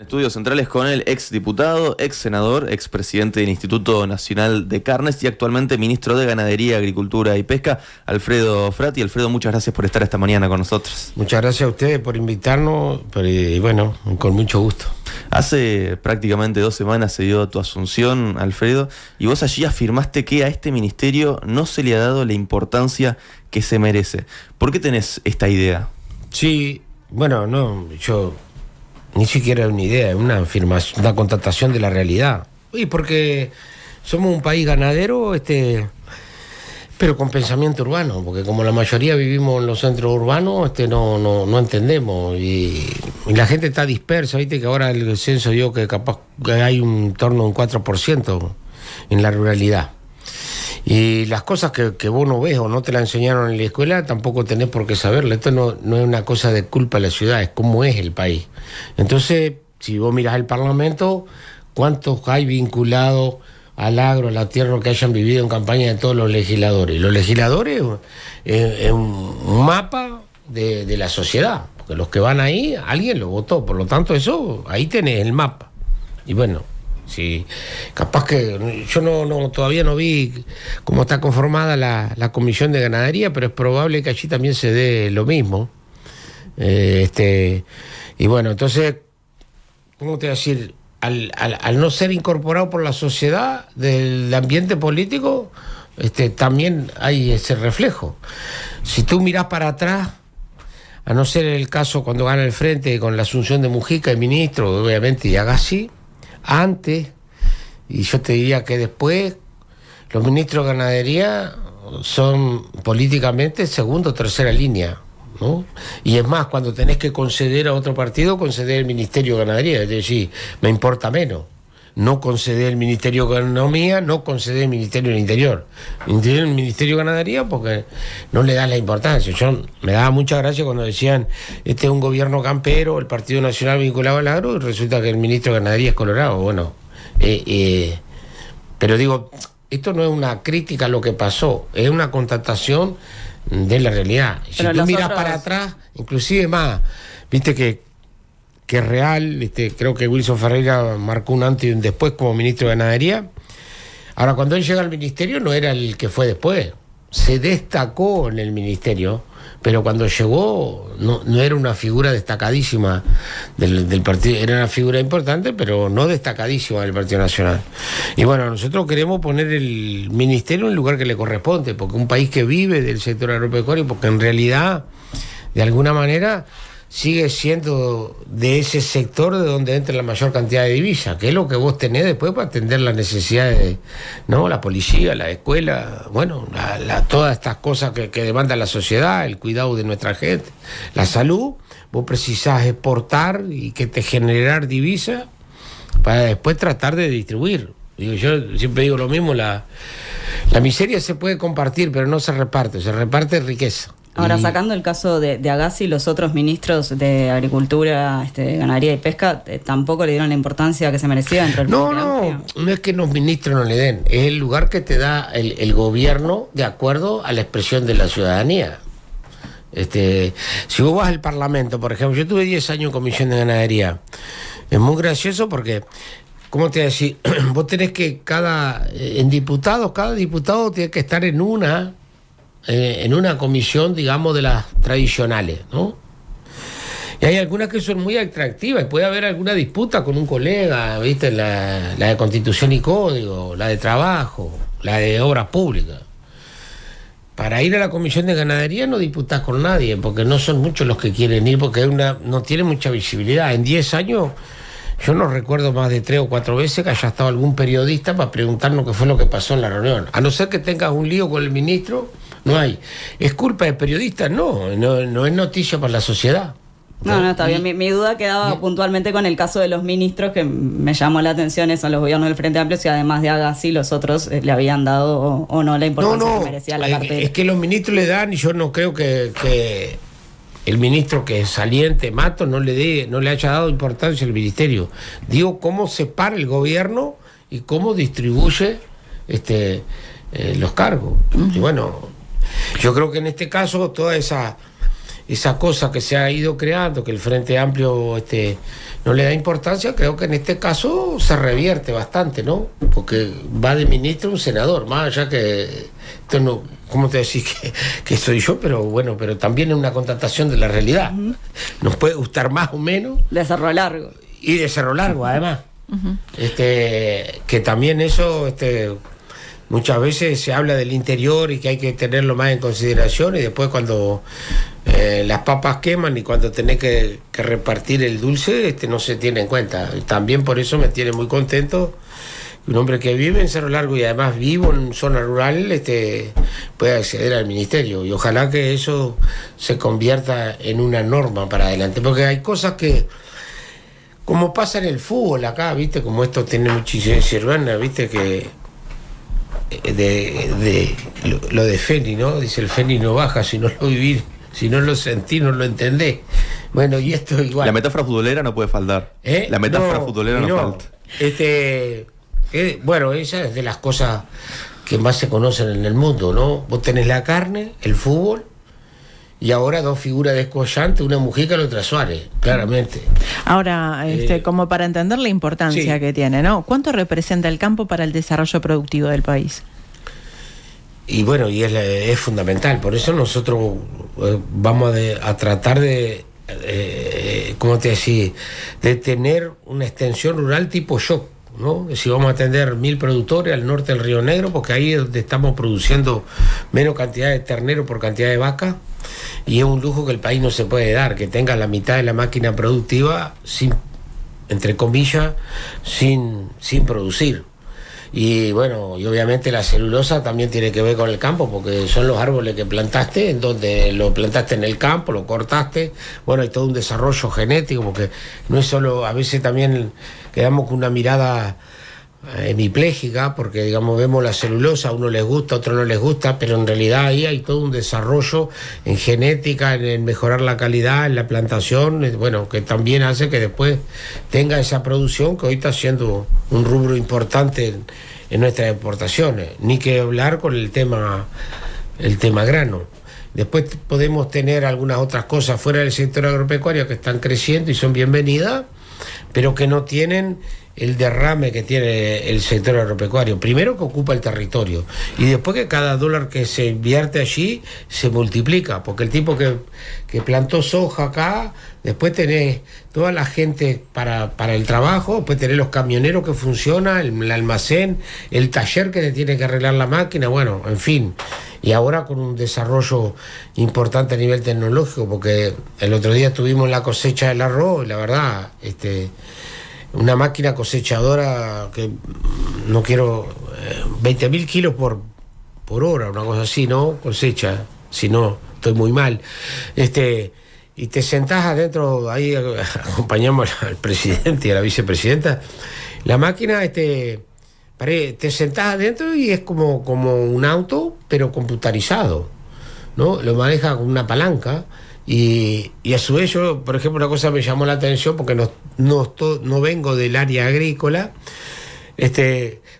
Estudios centrales con el ex diputado, ex senador, ex presidente del Instituto Nacional de Carnes y actualmente ministro de Ganadería, Agricultura y Pesca, Alfredo Frati. Alfredo, muchas gracias por estar esta mañana con nosotros. Muchas gracias a ustedes por invitarnos, y bueno, con mucho gusto. Hace prácticamente 2 semanas se dio tu asunción, Alfredo, y vos allí afirmaste que a este ministerio no se le ha dado la importancia que se merece. ¿Por qué tenés esta idea? Sí, bueno, no, yo ni siquiera una idea, es una afirmación, una constatación de la realidad. Y porque somos un país ganadero, pero con pensamiento urbano, porque como la mayoría vivimos en los centros urbanos, no entendemos. Y la gente está dispersa, viste que ahora el censo dio que capaz que hay un torno a un 4% en la ruralidad. Y las cosas que vos no ves o no te la enseñaron en la escuela, tampoco tenés por qué saberlo. Esto no es una cosa de culpa de la ciudad, es cómo es el país. Entonces, si vos mirás el Parlamento, ¿cuántos hay vinculados al agro, a la tierra, que hayan vivido en campaña de todos los legisladores? Los legisladores es un mapa de la sociedad, porque los que van ahí, alguien lo votó, por lo tanto eso, ahí tenés el mapa. Y bueno, sí, capaz que yo todavía no vi cómo está conformada la Comisión de Ganadería, pero es probable que allí también se dé lo mismo. Y bueno, entonces, ¿cómo te voy a decir? Al no ser incorporado por la sociedad del ambiente político, también hay ese reflejo. Si tú mirás para atrás, a no ser el caso cuando gana el Frente con la asunción de Mujica, el ministro, obviamente, y Agassi, antes, y yo te diría que después, los ministros de Ganadería son políticamente segunda o tercera línea, ¿no? Y es más, cuando tenés que conceder a otro partido, conceder el Ministerio de Ganadería, es decir, me importa menos. No conceder el Ministerio de Economía, no conceder el Ministerio del Interior. El Ministerio de Ganadería porque no le da la importancia. Me daba mucha gracia cuando decían, este es un gobierno campero, el Partido Nacional vinculado al agro, y resulta que el ministro de Ganadería es colorado. Bueno, pero digo, esto no es una crítica a lo que pasó, es una constatación de la realidad. Si tú miras para atrás, inclusive más, viste que es real, creo que Wilson Ferreira marcó un antes y un después como ministro de Ganadería. Ahora, cuando él llega al ministerio no era el que fue después, se destacó en el ministerio, pero cuando llegó no era una figura destacadísima del partido, era una figura importante, pero no destacadísima del Partido Nacional. Y bueno, nosotros queremos poner el ministerio en el lugar que le corresponde, porque un país que vive del sector agropecuario, porque en realidad, de alguna manera, sigue siendo de ese sector de donde entra la mayor cantidad de divisas, que es lo que vos tenés después para atender las necesidades, ¿no? La policía, la escuela, bueno, todas estas cosas que demanda la sociedad, el cuidado de nuestra gente, la salud. Vos precisás exportar y que te generar divisas para después tratar de distribuir. Yo siempre digo lo mismo, la miseria se puede compartir, pero no se reparte riqueza. Ahora, sacando el caso de Agassi, los otros ministros de Agricultura, Ganadería y Pesca, tampoco le dieron la importancia que se merecía dentro del No es que los ministros no le den, es el lugar que te da el gobierno de acuerdo a la expresión de la ciudadanía. Si vos vas al Parlamento, por ejemplo, yo tuve 10 años en Comisión de Ganadería, es muy gracioso porque, ¿cómo te voy a decir? Vos tenés que cada diputado tiene que estar en una comisión, digamos, de las tradicionales, ¿no? Y hay algunas que son muy atractivas, y puede haber alguna disputa con un colega, ¿viste? La de Constitución y Código, la de Trabajo, la de Obras Públicas. Para ir a la Comisión de Ganadería no disputás con nadie, porque no son muchos los que quieren ir, porque no tiene mucha visibilidad. En 10 años, yo no recuerdo más de 3 o 4 veces que haya estado algún periodista para preguntarnos qué fue lo que pasó en la reunión. A no ser que tengas un lío con el ministro, no hay. ¿Es culpa de periodistas? No es noticia para la sociedad. No, está bien. Mi duda quedaba puntualmente con el caso de los ministros, que me llamó la atención eso, los gobiernos del Frente Amplio, si además de Agassi los otros le habían dado o no la importancia que merecía la cartera. Es que los ministros le dan, y yo no creo que el ministro que es saliente, Mato, no le haya dado importancia al ministerio. Digo, cómo separa el gobierno y cómo distribuye los cargos. Y bueno, yo creo que en este caso toda esa esa cosa que se ha ido creando, que el Frente Amplio no le da importancia, creo que en este caso se revierte bastante, ¿no? Porque va de ministro un senador, más allá que esto no, ¿cómo te decís que soy yo? Pero bueno, pero también es una constatación de la realidad. Nos puede gustar más o menos. De Cerro Largo. Y de Cerro Largo, además. Que también eso, muchas veces se habla del interior y que hay que tenerlo más en consideración, y después cuando las papas queman y cuando tenés que repartir el dulce, no se tiene en cuenta. También por eso me tiene muy contento que un hombre que vive en Cerro Largo y además vivo en zona rural pueda acceder al ministerio, y ojalá que eso se convierta en una norma para adelante, porque hay cosas que, como pasa en el fútbol acá, viste, como esto tiene muchísima urbana, viste, que lo de Feni, ¿no? Dice, el Feni no baja si no lo vivís, si no lo sentís, no lo entendés. Bueno, y esto es igual. La metáfora futbolera no puede faltar. La metáfora futbolera no falta. Bueno, esa es de las cosas que más se conocen en el mundo, ¿no? Vos tenés la carne, el fútbol, y ahora dos figuras descollantes, una Mujica y la otra Suárez, claramente. Ahora, como para entender la importancia que tiene, ¿no? ¿Cuánto representa el campo para el desarrollo productivo del país? Y bueno, y es fundamental, por eso nosotros vamos a tratar de, ¿cómo te decís?, de tener una extensión rural tipo shock, ¿no? Si vamos a atender 1000 productores al norte del Río Negro, porque ahí es donde estamos produciendo menos cantidad de ternero por cantidad de vaca, y es un lujo que el país no se puede dar, que tenga la mitad de la máquina productiva sin, entre comillas, sin producir. Y bueno, y obviamente la celulosa también tiene que ver con el campo, porque son los árboles que plantaste, en donde lo plantaste en el campo, lo cortaste. Bueno, hay todo un desarrollo genético, porque no es solo, a veces también quedamos con una mirada hemipléjica, porque digamos vemos la celulosa, a uno les gusta, a otro no les gusta, pero en realidad ahí hay todo un desarrollo en genética, en mejorar la calidad, en la plantación, bueno, que también hace que después tenga esa producción que hoy está siendo un rubro importante en nuestras exportaciones. Ni que hablar con el tema grano. Después podemos tener algunas otras cosas fuera del sector agropecuario que están creciendo y son bienvenidas, pero que no tienen el derrame que tiene el sector agropecuario. Primero, que ocupa el territorio, y después que cada dólar que se invierte allí se multiplica, porque el tipo que plantó soja acá, después tenés toda la gente para el trabajo, después tenés los camioneros que funcionan, el almacén, el taller que te tiene que arreglar la máquina, bueno, en fin. Y ahora con un desarrollo importante a nivel tecnológico, porque el otro día tuvimos la cosecha del arroz, y la verdad, una máquina cosechadora que no quiero 20.000 kilos por hora, una cosa así, ¿no? Cosecha, si no, estoy muy mal. Y te sentás adentro, ahí acompañamos al presidente y a la vicepresidenta, la máquina, te sentás adentro y es como un auto, pero computarizado, ¿no? Lo maneja con una palanca. Y a su vez yo, por ejemplo, una cosa me llamó la atención, porque no vengo del área agrícola.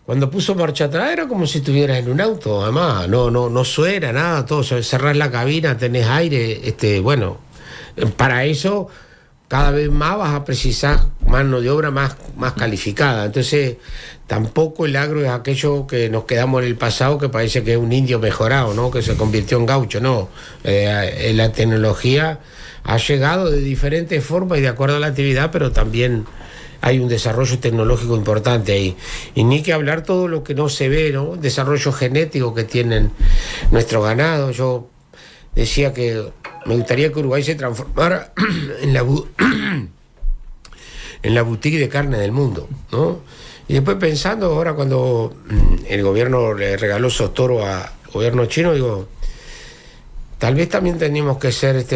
Cuando puso marcha atrás era como si estuvieras en un auto, además, no suena nada, todo, cerrás la cabina, tenés aire, bueno, para eso cada vez más vas a precisar mano de obra más calificada. Entonces, tampoco el agro es aquello que nos quedamos en el pasado, que parece que es un indio mejorado, ¿no? Que se convirtió en gaucho, no. La tecnología ha llegado de diferentes formas y de acuerdo a la actividad, pero también hay un desarrollo tecnológico importante ahí. Y ni que hablar todo lo que no se ve, ¿no? El desarrollo genético que tienen nuestros ganados. Yo decía que me gustaría que Uruguay se transformara en la boutique de carne del mundo, ¿no? Y después pensando ahora, cuando el gobierno le regaló esos toros al gobierno chino, digo, tal vez también tenemos que ser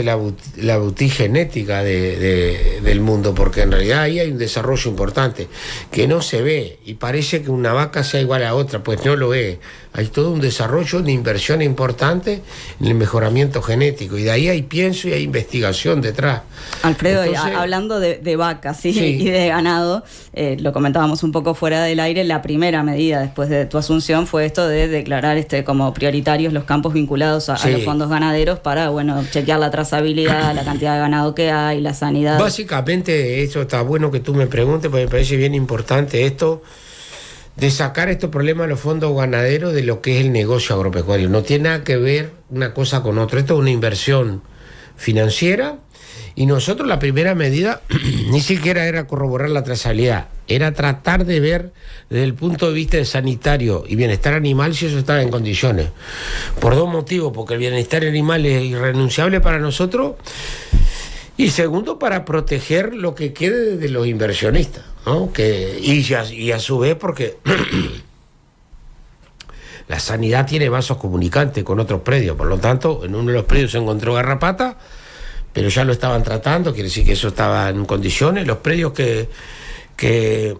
la boutique genética del mundo, porque en realidad ahí hay un desarrollo importante que no se ve, y parece que una vaca sea igual a otra, pues no lo es. Hay todo un desarrollo de inversión importante en el mejoramiento genético, y de ahí hay pienso y hay investigación detrás. Alfredo, hablando de vacas, ¿sí? Y de ganado, lo comentábamos un poco fuera del aire, la primera medida después de tu asunción fue esto de declarar como prioritarios los campos vinculados a los fondos ganaderos. ganaderos para, bueno, chequear la trazabilidad, la cantidad de ganado que hay, la sanidad. Básicamente, eso está bueno que tú me preguntes, porque me parece bien importante esto, de sacar estos problemas a los fondos ganaderos de lo que es el negocio agropecuario. No tiene nada que ver una cosa con otra. Esto es una inversión financiera y nosotros la primera medida ni siquiera era corroborar la trazabilidad, era tratar de ver desde el punto de vista de sanitario y bienestar animal si eso estaba en condiciones. Por dos motivos, porque el bienestar animal es irrenunciable para nosotros y segundo, para proteger lo que quede de los inversionistas, ¿no? Y a su vez porque la sanidad tiene vasos comunicantes con otros predios, por lo tanto en uno de los predios se encontró garrapata, pero ya lo estaban tratando, quiere decir que eso estaba en condiciones. Los predios que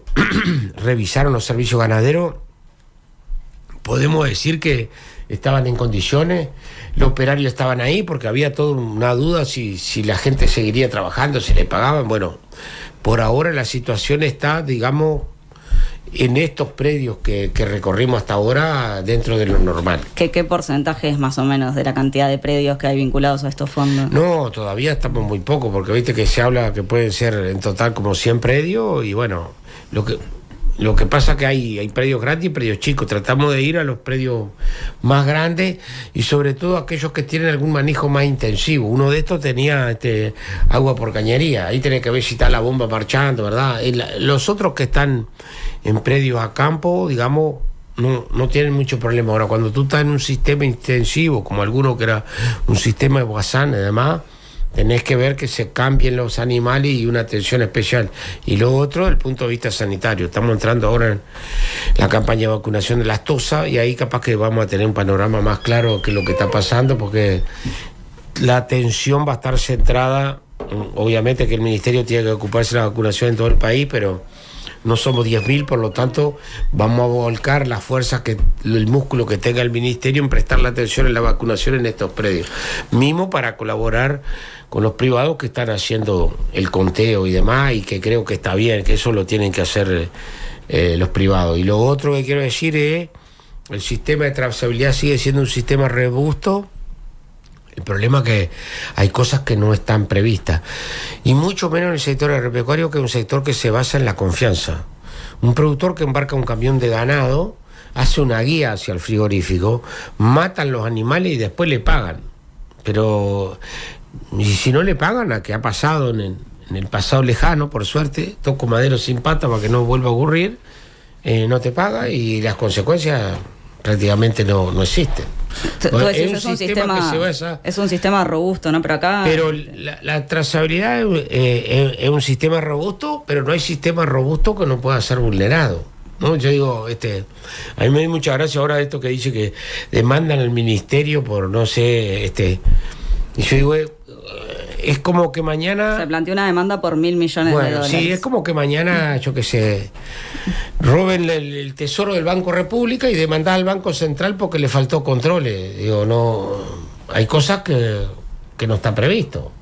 revisaron los servicios ganaderos, podemos decir que estaban en condiciones, los operarios estaban ahí porque había toda una duda si la gente seguiría trabajando, si le pagaban. Bueno, por ahora la situación está, digamos, en estos predios que recorrimos hasta ahora dentro de lo normal. ¿Qué porcentaje es más o menos de la cantidad de predios que hay vinculados a estos fondos? No, todavía estamos muy poco, porque viste que se habla que pueden ser en total como 100 predios, y bueno, lo que pasa que hay predios grandes y predios chicos. Tratamos de ir a los predios más grandes y sobre todo aquellos que tienen algún manejo más intensivo. Uno de estos tenía agua por cañería, ahí tenés que ver si está la bomba marchando, ¿verdad? Los otros que están en predios a campo, digamos, no tienen mucho problema. Ahora, cuando tú estás en un sistema intensivo, como alguno que era un sistema de Boissan y demás, tenés que ver que se cambien los animales y una atención especial. Y lo otro, desde el punto de vista sanitario. Estamos entrando ahora en la campaña de vacunación de las tosas y ahí capaz que vamos a tener un panorama más claro que lo que está pasando, porque la atención va a estar centrada, obviamente que el Ministerio tiene que ocuparse de la vacunación en todo el país, pero no somos 10.000, por lo tanto vamos a volcar las fuerzas, el músculo que tenga el Ministerio en prestar la atención en la vacunación en estos predios. Mismo para colaborar con los privados que están haciendo el conteo y demás, y que creo que está bien, que eso lo tienen que hacer los privados. Y lo otro que quiero decir es, el sistema de trazabilidad sigue siendo un sistema robusto. El problema es que hay cosas que no están previstas, y mucho menos en el sector agropecuario, que es un sector que se basa en la confianza. Un productor que embarca un camión de ganado, hace una guía hacia el frigorífico, matan los animales y después le pagan. Pero y si no le pagan, a que ha pasado en el pasado lejano, por suerte, toco madero sin pata para que no vuelva a ocurrir, no te paga y las consecuencias prácticamente no existen. Tú decís, es un sistema robusto, ¿no? Pero la trazabilidad es un sistema robusto, pero no hay sistema robusto que no pueda ser vulnerado, ¿no? Yo digo, a mí me da mucha gracia ahora esto que dice que demandan al ministerio por no sé, y yo digo, es como que mañana se planteó una demanda por $1.000 millones de dólares. Sí, es como que mañana, yo qué sé, roben el tesoro del Banco República y demandar al Banco Central porque le faltó controles. Digo, no, hay cosas que no están previsto.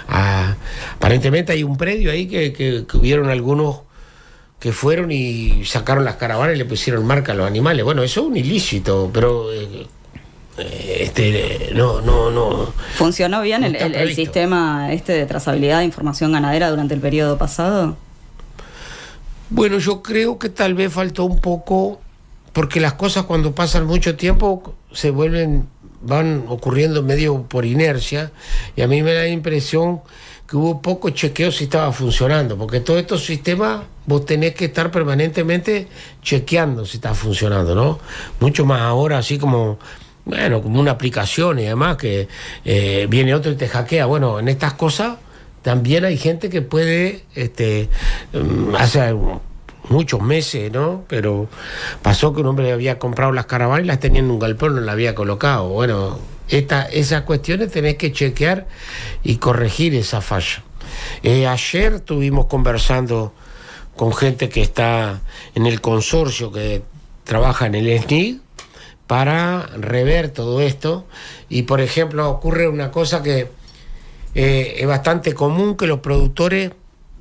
Aparentemente hay un predio ahí que hubieron algunos que fueron y sacaron las caravanas y le pusieron marca a los animales. Bueno, eso es un ilícito, pero no. ¿Funcionó bien el sistema de trazabilidad de información ganadera durante el periodo pasado? Bueno, yo creo que tal vez faltó un poco, porque las cosas cuando pasan mucho tiempo van ocurriendo medio por inercia, y a mí me da la impresión que hubo poco chequeo si estaba funcionando, porque todos estos sistemas vos tenés que estar permanentemente chequeando si está funcionando, ¿no? Mucho más ahora, así como una aplicación y demás, que viene otro y te hackea. Bueno, en estas cosas también hay gente que puede, hace muchos meses, ¿no? Pero pasó que un hombre había comprado las caravanas y las tenía en un galpón, no las había colocado. Bueno, esas cuestiones tenés que chequear y corregir esa falla. Ayer estuvimos conversando con gente que está en el consorcio que trabaja en el SNID para rever todo esto, y por ejemplo ocurre una cosa que es bastante común, que los productores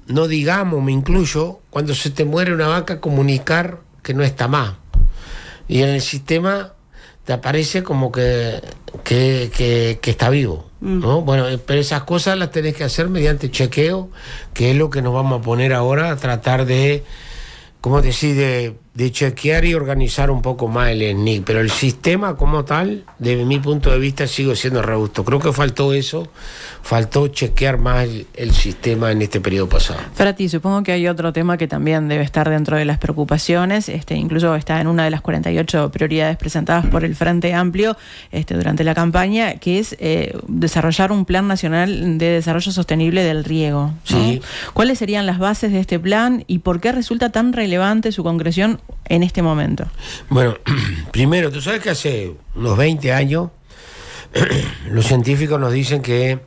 no digamos, me incluyo, cuando se te muere una vaca, comunicar que no está más, y en el sistema te parece como que está vivo, ¿no? Bueno, pero esas cosas las tenés que hacer mediante chequeo, que es lo que nos vamos a poner ahora a tratar de, ¿cómo decir?, de chequear y organizar un poco más el SNIC, pero el sistema como tal, desde mi punto de vista, sigue siendo robusto. Creo que faltó eso, faltó chequear más el sistema en este periodo pasado. Frati, supongo que hay otro tema que también debe estar dentro de las preocupaciones, incluso está en una de las 48 prioridades presentadas por el Frente Amplio durante la campaña, que es desarrollar un plan nacional de desarrollo sostenible del riego, ¿no? Sí. ¿Cuáles serían las bases de este plan y por qué resulta tan relevante su concreción en este momento? Bueno, primero, tú sabes que hace unos 20 años los científicos nos dicen que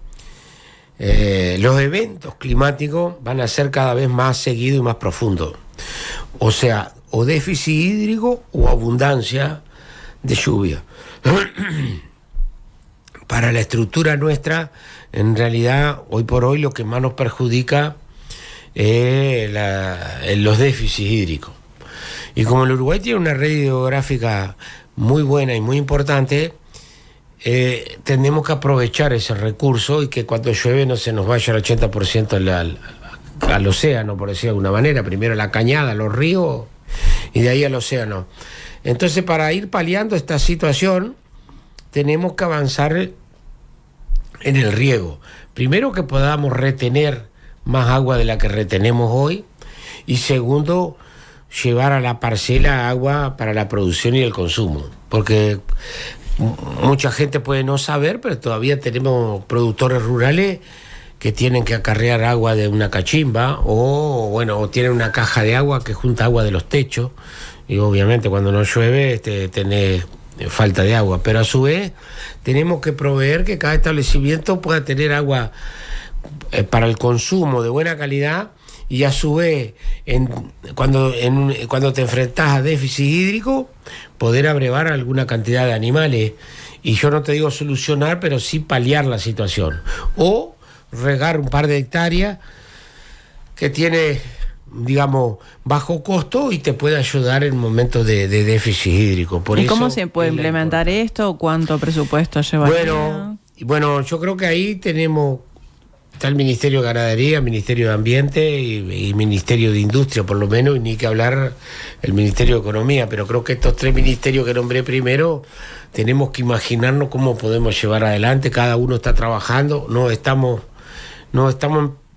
los eventos climáticos van a ser cada vez más seguidos y más profundos. O sea, o déficit hídrico o abundancia de lluvia. Para la estructura nuestra, en realidad, hoy por hoy lo que más nos perjudica es los déficits hídricos. Y como el Uruguay tiene una red hidrográfica muy buena y muy importante, tenemos que aprovechar ese recurso y que cuando llueve no se nos vaya el 80% al océano, por decirlo de alguna manera. Primero la cañada, los ríos y de ahí al océano. Entonces, para ir paliando esta situación, tenemos que avanzar en el riego. Primero, que podamos retener más agua de la que retenemos hoy, y segundo, llevar a la parcela agua para la producción y el consumo, porque mucha gente puede no saber, pero todavía tenemos productores rurales que tienen que acarrear agua de una cachimba o tienen una caja de agua que junta agua de los techos, y obviamente cuando no llueve tenés falta de agua, pero a su vez tenemos que proveer que cada establecimiento pueda tener agua para el consumo de buena calidad, y a su vez cuando te enfrentás a déficit hídrico poder abrevar alguna cantidad de animales, y yo no te digo solucionar, pero sí paliar la situación, o regar un par de hectáreas que tiene, digamos, bajo costo y te puede ayudar en momentos de déficit hídrico. ¿Y cómo se puede implementar esto? ¿Cuánto presupuesto llevaría? Bueno, yo creo que ahí está el Ministerio de Ganadería, Ministerio de Ambiente y Ministerio de Industria, por lo menos, y ni que hablar el Ministerio de Economía, pero creo que estos tres ministerios que nombré primero tenemos que imaginarnos cómo podemos llevar adelante. Cada uno está trabajando, no estamos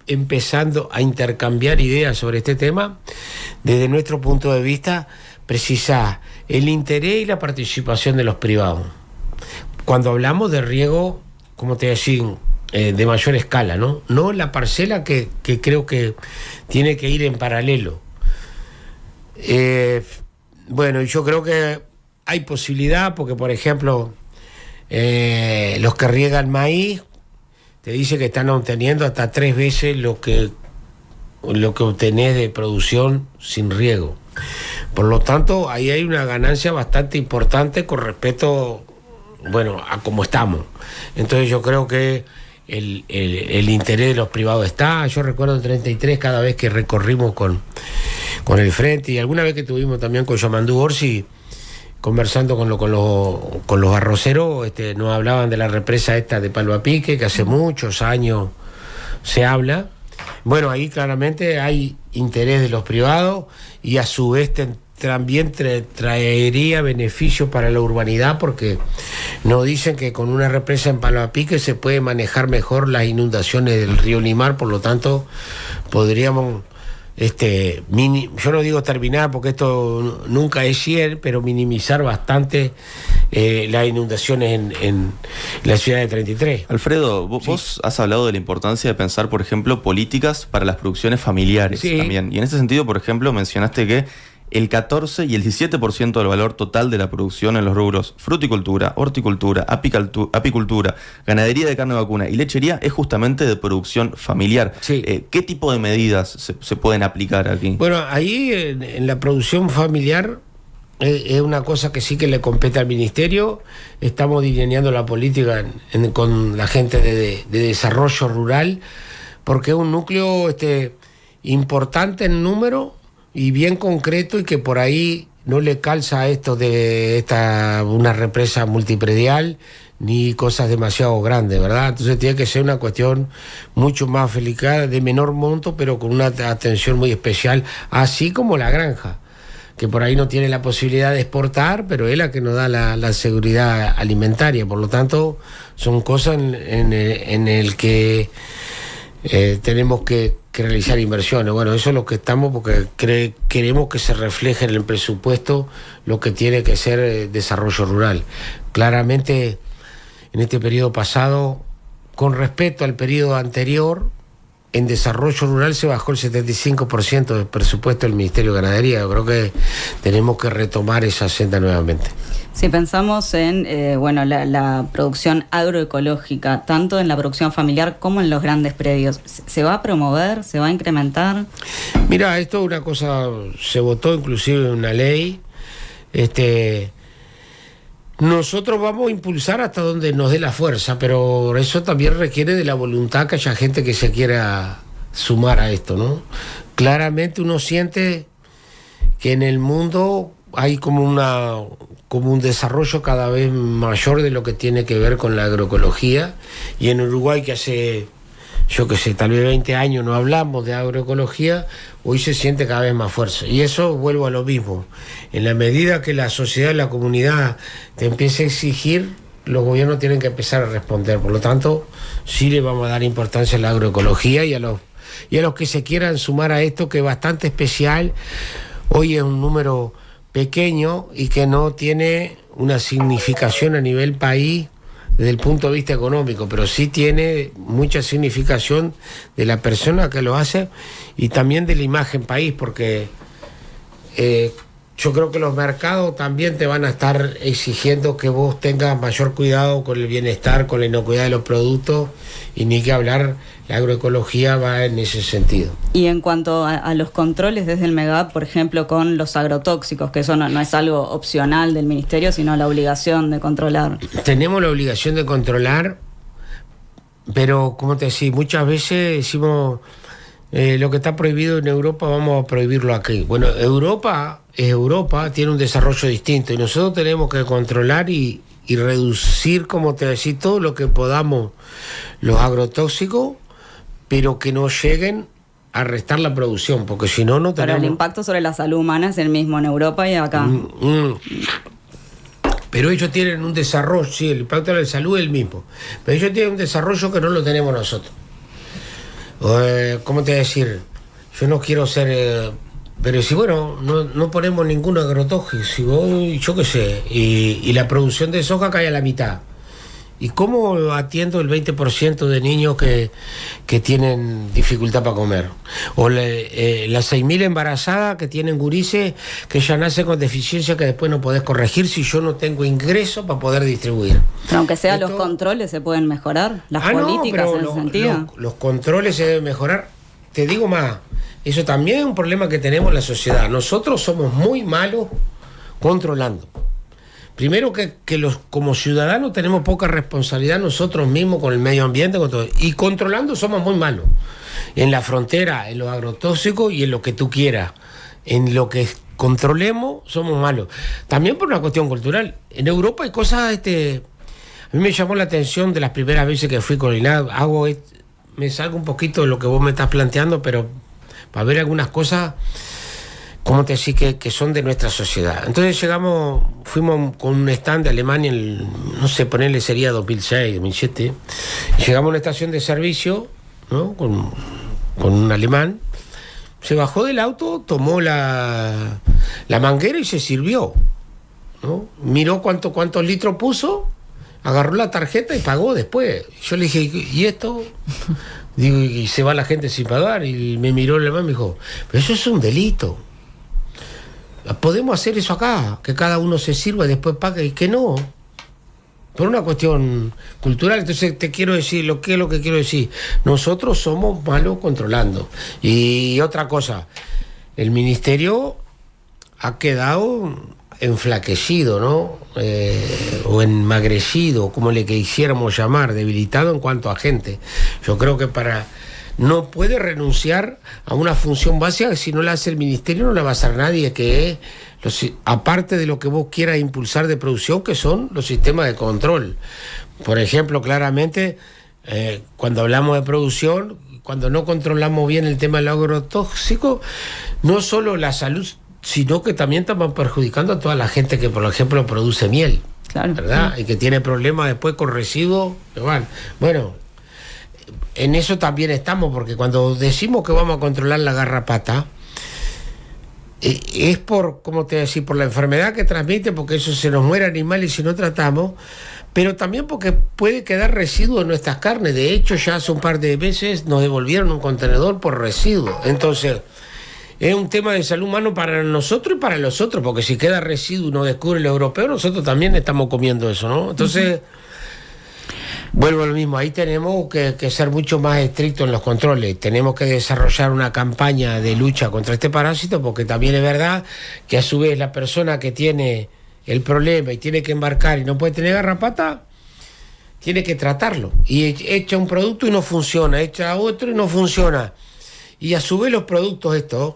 empezando a intercambiar ideas sobre este tema. Desde nuestro punto de vista, precisa el interés y la participación de los privados. Cuando hablamos de riego, como te decía, de mayor escala, no la parcela que creo que tiene que ir en paralelo. Bueno, yo creo que hay posibilidad, porque por ejemplo los que riegan maíz te dice que están obteniendo hasta 3 veces lo que obtenés de producción sin riego. Por lo tanto, ahí hay una ganancia bastante importante con respecto, a cómo estamos. Entonces yo creo que el interés de los privados está. Yo recuerdo en 33, cada vez que recorrimos con el Frente, y alguna vez que tuvimos también con Yamandú Orsi, conversando con los arroceros, nos hablaban de la represa esta de Palo a Pique, que hace muchos años se habla. Bueno, ahí claramente hay interés de los privados, y a su vez también traería beneficio para la urbanidad, porque nos dicen que con una represa en Palo a Pique se puede manejar mejor las inundaciones del río Limar. Por lo tanto, podríamos, yo no digo terminar, porque esto nunca es 100, pero minimizar bastante las inundaciones en la ciudad de 33. Alfredo, vos has hablado de la importancia de pensar, por ejemplo, políticas para las producciones familiares también. Y en ese sentido, por ejemplo, mencionaste que el 14 y el 17% del valor total de la producción en los rubros fruticultura, horticultura, apicultura, ganadería de carne vacuna y lechería es justamente de producción familiar. Sí. ¿Qué tipo de medidas se pueden aplicar aquí? Bueno, ahí en la producción familiar es una cosa que sí que le compete al Ministerio. Estamos delineando la política con la gente de desarrollo rural, porque es un núcleo importante en número y bien concreto, y que por ahí no le calza esto de una represa multipredial ni cosas demasiado grandes, ¿verdad? Entonces tiene que ser una cuestión mucho más delicada, de menor monto, pero con una atención muy especial, así como la granja, que por ahí no tiene la posibilidad de exportar, pero es la que nos da la seguridad alimentaria. Por lo tanto, son cosas en el que tenemos que realizar inversiones. Bueno, eso es lo que estamos, porque queremos que se refleje en el presupuesto lo que tiene que ser desarrollo rural. Claramente, en este periodo pasado, con respecto al periodo anterior, en desarrollo rural se bajó el 75% del presupuesto del Ministerio de Ganadería. Yo creo que tenemos que retomar esa senda nuevamente. Si pensamos en la producción agroecológica, tanto en la producción familiar como en los grandes predios, ¿se va a promover? ¿Se va a incrementar? Mira, esto es una cosa, se votó inclusive en una ley. Nosotros vamos a impulsar hasta donde nos dé la fuerza, pero eso también requiere de la voluntad que haya gente que se quiera sumar a esto, ¿no? Claramente uno siente que en el mundo hay como un desarrollo cada vez mayor de lo que tiene que ver con la agroecología, y en Uruguay, que hace, yo qué sé, tal vez 20 años no hablamos de agroecología, hoy se siente cada vez más fuerza. Y eso, vuelvo a lo mismo, en la medida que la sociedad, la comunidad te empiece a exigir, los gobiernos tienen que empezar a responder. Por lo tanto, sí le vamos a dar importancia a la agroecología y a los que se quieran sumar a esto, que es bastante especial. Hoy es un número pequeño y que no tiene una significación a nivel país desde el punto de vista económico, pero sí tiene mucha significación de la persona que lo hace y también de la imagen país, porque yo creo que los mercados también te van a estar exigiendo que vos tengas mayor cuidado con el bienestar, con la inocuidad de los productos, y ni que hablar, la agroecología va en ese sentido. Y en cuanto a los controles desde el MEGAP, por ejemplo, con los agrotóxicos, que eso no es algo opcional del Ministerio, sino la obligación de controlar. Tenemos la obligación de controlar, pero, como te decía, muchas veces decimos, lo que está prohibido en Europa vamos a prohibirlo aquí. Bueno, Europa tiene un desarrollo distinto, y nosotros tenemos que controlar y reducir, como te decía, todo lo que podamos los agrotóxicos, pero que no lleguen a restar la producción, porque si no, no tenemos... Pero el impacto sobre la salud humana es el mismo en Europa y acá. Pero ellos tienen un desarrollo, sí, el impacto de la salud es el mismo, pero ellos tienen un desarrollo que no lo tenemos nosotros. ¿Cómo te voy a decir? Yo no quiero ser... pero si, bueno, no ponemos ningún agrotóxico, si voy, yo qué sé, y la producción de soja cae a la mitad. ¿Y cómo atiendo el 20% de niños que tienen dificultad para comer? O las 6.000 embarazadas que tienen gurises que ya nacen con deficiencia que después no podés corregir si yo no tengo ingreso para poder distribuir. Pero aunque sea los controles se pueden mejorar, las políticas en ese sentido. Los controles se deben mejorar. Te digo más, eso también es un problema que tenemos en la sociedad. Nosotros somos muy malos controlando. Primero que como ciudadanos tenemos poca responsabilidad nosotros mismos con el medio ambiente, con todo. Y controlando somos muy malos. En la frontera, en los agrotóxicos y en lo que tú quieras. En lo que controlemos somos malos. También por una cuestión cultural. En Europa hay cosas... a mí me llamó la atención de las primeras veces que fui con el me salgo un poquito de lo que vos me estás planteando, pero para ver algunas cosas... ¿Cómo te decís que son de nuestra sociedad? Entonces fuimos con un stand de Alemania, no sé, ponerle sería 2006, 2007, y llegamos a una estación de servicio, ¿no? con un alemán, se bajó del auto, tomó la manguera y se sirvió, ¿no? Miró cuántos litros puso, agarró la tarjeta y pagó después. Yo le dije, ¿y esto? Digo, y se va la gente sin pagar, y me miró el alemán y me dijo, pero eso es un delito. Podemos hacer eso acá, que cada uno se sirva y después pague, y que no, por una cuestión cultural. Entonces te quiero decir, ¿qué es lo que quiero decir? Nosotros somos malos controlando. Y otra cosa, el ministerio ha quedado enflaquecido, ¿no? O enmagrecido, como le quisiéramos llamar, debilitado en cuanto a gente. Yo creo que no puede renunciar a una función básica que si no la hace el ministerio no la va a hacer nadie, que es aparte de lo que vos quieras impulsar de producción, que son los sistemas de control. Por ejemplo, claramente, cuando hablamos de producción, cuando no controlamos bien el tema del agrotóxico, no solo la salud, sino que también estamos perjudicando a toda la gente que, por ejemplo, produce miel, claro, ¿verdad? Y que tiene problemas después con residuos. Bueno, en eso también estamos, porque cuando decimos que vamos a controlar la garrapata, es por, ¿cómo te voy a decir?, por la enfermedad que transmite, porque eso se nos muere animales si no tratamos, pero también porque puede quedar residuo en nuestras carnes. De hecho, ya hace un par de meses nos devolvieron un contenedor por residuo. Entonces, es un tema de salud humana para nosotros y para los otros, porque si queda residuo y nos descubre el europeo, nosotros también estamos comiendo eso, ¿no? Entonces, vuelvo a lo mismo, ahí tenemos que ser mucho más estrictos en los controles. Tenemos que desarrollar una campaña de lucha contra este parásito, porque también es verdad que a su vez la persona que tiene el problema y tiene que embarcar y no puede tener garrapata, tiene que tratarlo. Y echa un producto y no funciona, echa otro y no funciona. Y a su vez los productos estos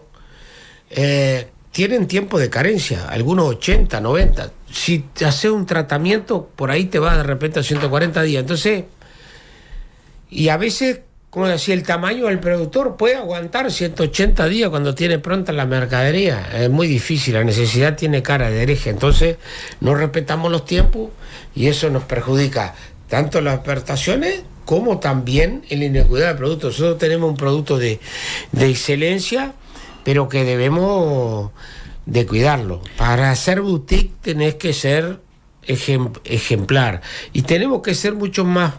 tienen tiempo de carencia, algunos 80, 90. Si te haces un tratamiento, por ahí te vas de repente a 140 días. Entonces, y a veces, como decía, el tamaño del productor puede aguantar 180 días cuando tiene pronta la mercadería. Es muy difícil, la necesidad tiene cara de hereje. Entonces, no respetamos los tiempos y eso nos perjudica tanto las exportaciones como también en la inocuidad del producto. Nosotros tenemos un producto de excelencia, pero que debemos de cuidarlo. Para hacer boutique tenés que ser ejemplar y tenemos que ser mucho más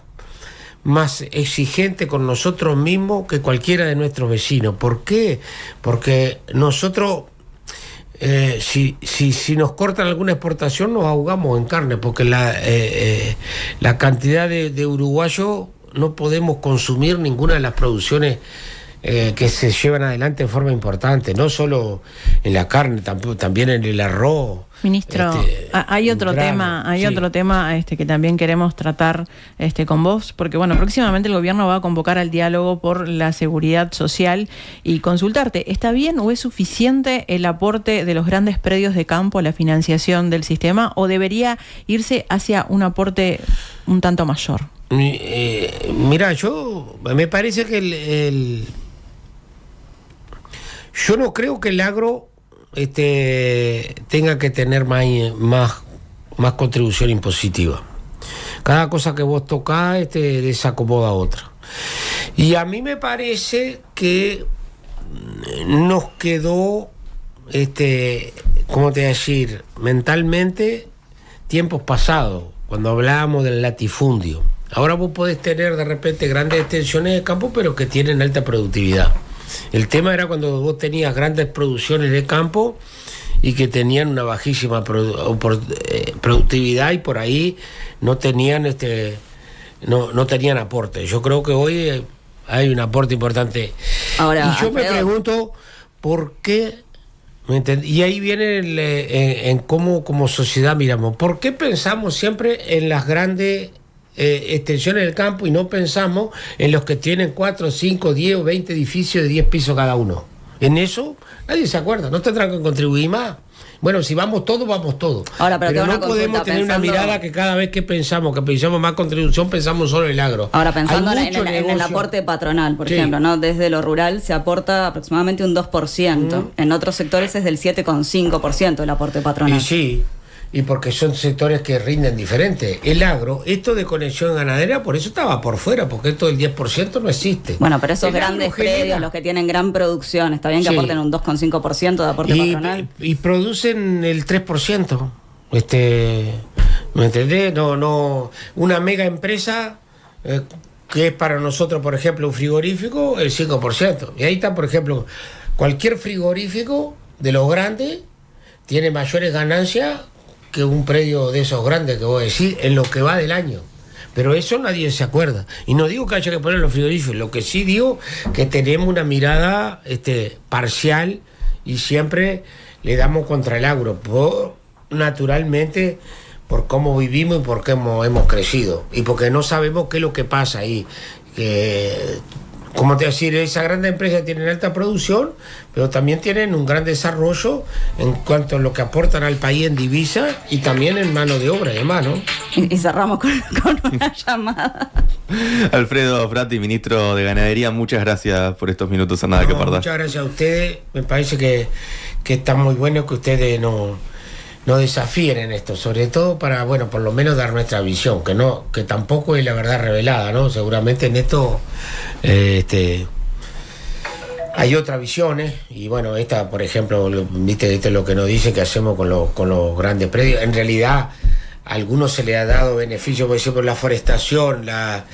exigente con nosotros mismos que cualquiera de nuestros vecinos. ¿Por qué? Porque nosotros, si nos cortan alguna exportación, nos ahogamos en carne, porque la cantidad de uruguayos no podemos consumir ninguna de las producciones que se llevan adelante de forma importante, no solo en la carne, también en el arroz. Ministro, hay otro tema que también queremos tratar con vos, porque bueno, próximamente el gobierno va a convocar al diálogo por la seguridad social y consultarte, ¿está bien o es suficiente el aporte de los grandes predios de campo a la financiación del sistema, o debería irse hacia un aporte un tanto mayor? Mira, me parece que yo no creo que el agro tenga que tener más contribución impositiva. Cada cosa que vos tocás desacomoda a otra. Y a mí me parece que nos quedó, ¿cómo te voy a decir?, mentalmente, tiempos pasados, cuando hablábamos del latifundio. Ahora vos podés tener de repente grandes extensiones de campo, pero que tienen alta productividad. El tema era cuando vos tenías grandes producciones de campo y que tenían una bajísima productividad y por ahí no tenían no tenían aporte. Yo creo que hoy hay un aporte importante. Ahora, y yo me pregunto por qué, y ahí viene en cómo como sociedad miramos. ¿Por qué pensamos siempre en las grandes extensiones del campo y no pensamos en los que tienen 4, 5, 10 o 20 edificios de 10 pisos cada uno? En eso nadie se acuerda, no tendrán que contribuir más. Bueno, si vamos todos, vamos todos. Ahora, pero no podemos tener una mirada que cada vez que pensamos más contribución, pensamos solo en el agro. Ahora, pensando en el aporte patronal, por ejemplo, ¿no? Desde lo rural se aporta aproximadamente un 2%. En otros sectores es del 7,5% el aporte patronal. Y sí. Y porque son sectores que rinden diferente. El agro, esto de conexión ganadera, por eso estaba por fuera, porque esto del 10% no existe. Bueno, pero esos grandes predios, los que tienen gran producción, está bien que aporten un 2,5% de aporte patronal. Y producen el 3%. ¿Me entendés? No, una mega empresa que es para nosotros, por ejemplo, un frigorífico, el 5%. Y ahí está, por ejemplo, cualquier frigorífico de los grandes tiene mayores ganancias que un predio de esos grandes que vos decís en lo que va del año. Pero eso nadie se acuerda. Y no digo que haya que poner los frigoríficos, lo que sí digo que tenemos una mirada parcial y siempre le damos contra el agro, naturalmente por cómo vivimos y por qué hemos crecido. Y porque no sabemos qué es lo que pasa ahí. Que como te decir, esas grandes empresas tienen alta producción, pero también tienen un gran desarrollo en cuanto a lo que aportan al país en divisa y también en mano de obra, además, ¿no? Y cerramos con una llamada. Alfredo Frati, ministro de Ganadería, muchas gracias por estos minutos a Nada que Perder. Muchas gracias a ustedes. Me parece que está muy bueno que ustedes no desafíen en esto, sobre todo para, bueno, por lo menos dar nuestra visión, que tampoco es la verdad revelada, ¿no? Seguramente en esto hay otras visiones, y bueno, esta, por ejemplo, viste lo que nos dice que hacemos con los grandes predios. En realidad, a algunos se le ha dado beneficio, por ejemplo, la forestación, la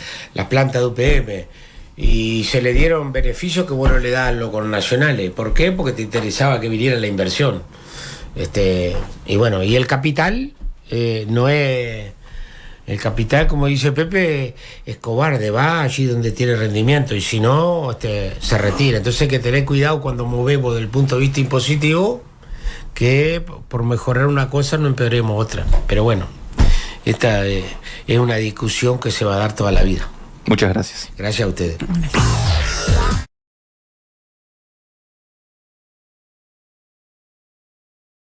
planta de UPM, y se le dieron beneficios que, bueno, le dan los nacionales. ¿Por qué? Porque te interesaba que viniera la inversión. Y bueno, y el capital no es... El capital, como dice Pepe, es cobarde, va allí donde tiene rendimiento, y si no, se retira. Entonces hay que tener cuidado cuando movemos del punto de vista impositivo, que por mejorar una cosa no empeoremos otra. Pero bueno, esta es una discusión que se va a dar toda la vida. Muchas gracias. Gracias a ustedes.